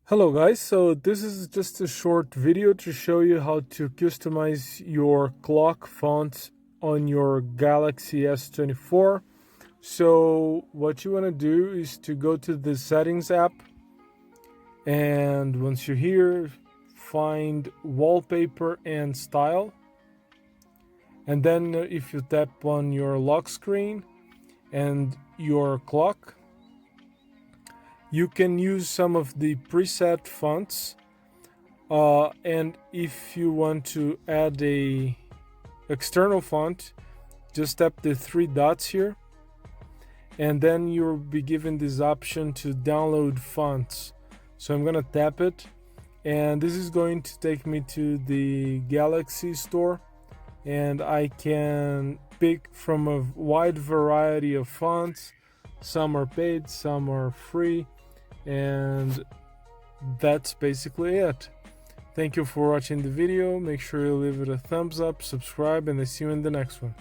Hello guys, so this is just a short video to show you how to customize your clock font on your Galaxy S24. So what you want to do is to go to the settings app, and once you're here, find wallpaper and style, and then if you tap on your lock screen and your clock, you can use some of the preset fonts, and if you want to add a external font, just tap the three dots here, and then you'll be given this option to download fonts. So I'm gonna tap it, and this is going to take me to the Galaxy store, and I can pick from a wide variety of fonts. Some are paid, some are free, and that's basically it. Thank you for watching the video. Make sure you leave it a thumbs up, subscribe, and I see you in the next one.